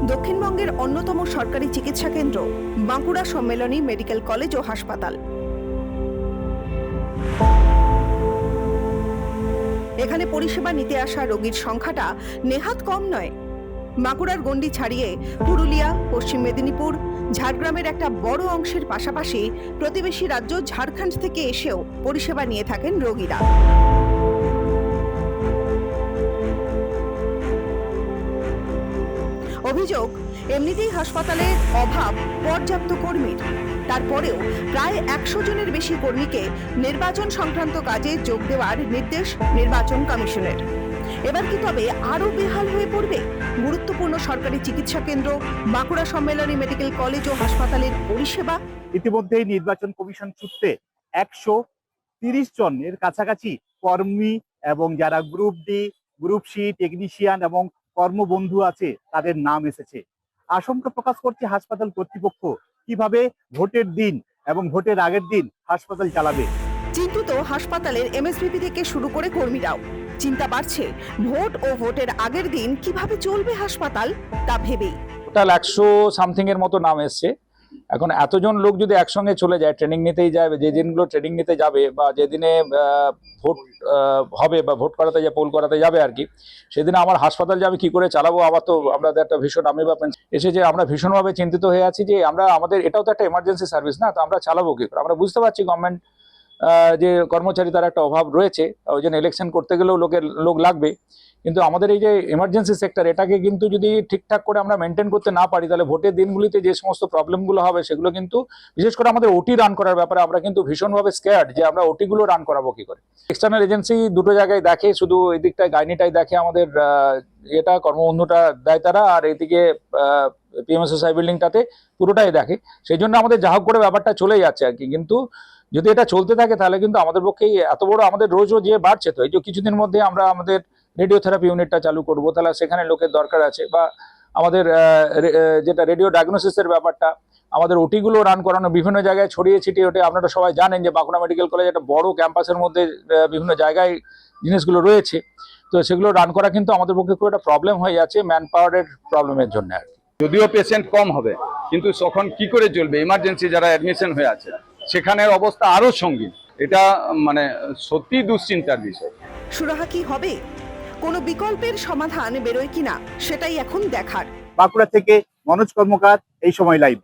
দক্ষিণবঙ্গের অন্যতম সরকারি চিকিৎসা কেন্দ্র বাঁকুড়া সম্মেলনী মেডিকেল কলেজ ও হাসপাতাল। এখানে পরিষেবা নিতে আসা রোগীর সংখ্যাটা নেহাত কম নয়। বাঁকুড়ার গণ্ডি ছাড়িয়ে পুরুলিয়া, পশ্চিম মেদিনীপুর, ঝাড়গ্রামের একটা বড় অংশের পাশাপাশি প্রতিবেশী রাজ্য ঝাড়খণ্ড থেকে এসেও পরিষেবা নিয়ে থাকেন রোগীরা। অভিযোগ, এমনিতেই হাসপাতালের অভাব পর্যাপ্ত কর্মীর, তারপরেও প্রায় 100 জনের বেশি কর্মীকে নির্বাচন সংক্রান্ত কাজে যোগ দেওয়ার নির্দেশ নির্বাচন কমিশনের। এবার কি তবে আরো বেহাল হয়ে পড়বে গুরুত্বপূর্ণ সরকারি চিকিৎসা কেন্দ্র বাঁকুড়া সম্মেলনী মেডিকেল কলেজ ও হাসপাতালের পরিষেবা? ইতিমধ্যেই নির্বাচন কমিশন সূত্রে 130 জনের কাছাকাছি কর্মী এবং যারা group D, group C, technician এবং কর্মবন্ধু আছে তাদের নাম এসেছে। আশঙ্কা প্রকাশ করছে হাসপাতাল কর্তৃপক্ষ কিভাবে ভোটের দিন এবং ভোটের আগের দিন হাসপাতাল চালাবে। চিন্তিত হাসপাতালের এমএসভিপি থেকে শুরু করে কর্মীরাও। চিন্তা বাড়ছে ভোট ও ভোটের আগের দিন কিভাবে চলবে হাসপাতাল তা ভেবেই। টোটাল 100 সামথিং এর মতো নাম এসছে। এখন এতজন লোক যদি একসঙ্গে চলে যায়, ট্রেনিং নিতেই যাবে, যে দিনগুলো ট্রেনিং নিতে যাবে বা যেদিনে ভোট হবে বা ভোট করাতে পোল করাতে যাবে আর কি, সেদিনে আমার হাসপাতাল যে আমি কি করে চালাবো, আবার তো আমরা একটা ভীষণ আমি বা এসেছে, আমরা ভীষণভাবে চিন্তিত হয়ে আছি যে আমাদের এটাও তো একটা এমার্জেন্সি সার্ভিস না, তো আমরা চালাবো কি করে। আমরা বুঝতে পারছি গভর্নমেন্ট যে কর্মচারী তার একটা অভাব রয়েছে, ওই জন্য ইলেকশন করতে গেলেও লোক লাগবে, কিন্তু আমাদের এই যে এমার্জেন্সি সেক্টর এটাকে কিন্তু যদি ঠিকঠাক করে আমরা মেনটেন করতে না পারি, তাহলে ভোটের দিনগুলিতে যে সমস্ত প্রবলেমগুলো হবে সেগুলো কিন্তু, বিশেষ করে আমাদের ওটি রান করার ব্যাপারে আমরা কিন্তু ভীষণভাবে স্কেয়ার্ড যে আমরা ওটিগুলো রান করাবো কি করে। এক্সটার্নাল এজেন্সি দুটো জায়গায় দেখে, শুধু এই দিকটায় গাইনিটাই দেখে আমাদের এটা কর্মবন্ধুটা দেয় তারা, আর এইদিকে পিএমএসএসআই বিল্ডিংটাতে পুরোটাই দেখে। সেই জন্য আমাদের যা হোক করে ব্যাপারটা চলে যাচ্ছে আর কি। কিন্তু যদি এটা চলতে থাকে তাহলে কিন্তু আমাদের পক্ষে এত বড় আমাদের রোজ যে বাড়ছে, তো এই যে কিছুদিন মধ্যে আমরা আমাদের রেডিওথেরাপি ইউনিটটা চালু করব, তাহলে সেখানে লোকের দরকার আছে, বা আমাদের যেটা রেডিও ডায়াগনোসিসের ব্যাপারটা, আমাদের ওটিগুলো রান করানো বিভিন্ন জায়গায় ছড়িয়ে ছিটিয়ে ওঠে। আপনারা সবাই জানেন যে বাঁকুড়া মেডিকেল কলেজ একটা বড় ক্যাম্পাসের মধ্যে বিভিন্ন জায়গায় জিনিসগুলো রয়েছে, তো সেগুলো রান করা কিন্তু আমাদের পক্ষে খুব একটা প্রবলেম হয়ে যাচ্ছে ম্যান পাওয়ারের প্রবলেমের জন্য আর কি। যদিও পেশেন্ট কম হবে, কিন্তু তখন কি করে চলবে? ইমার্জেন্সি যারা অ্যাডমিশন হয়ে আছে সেখানের অবস্থা আরো সঙ্গীন। এটা মানে সত্যি দুশ্চিন্তার বিষয়। সুরাহা কি হবে? কোনো বিকল্পের সমাধান বেরোয় কিনা সেটাই এখন দেখার। বাঁকুড়া থেকে মনোজ কর্মকার, এই সময় লাইভ।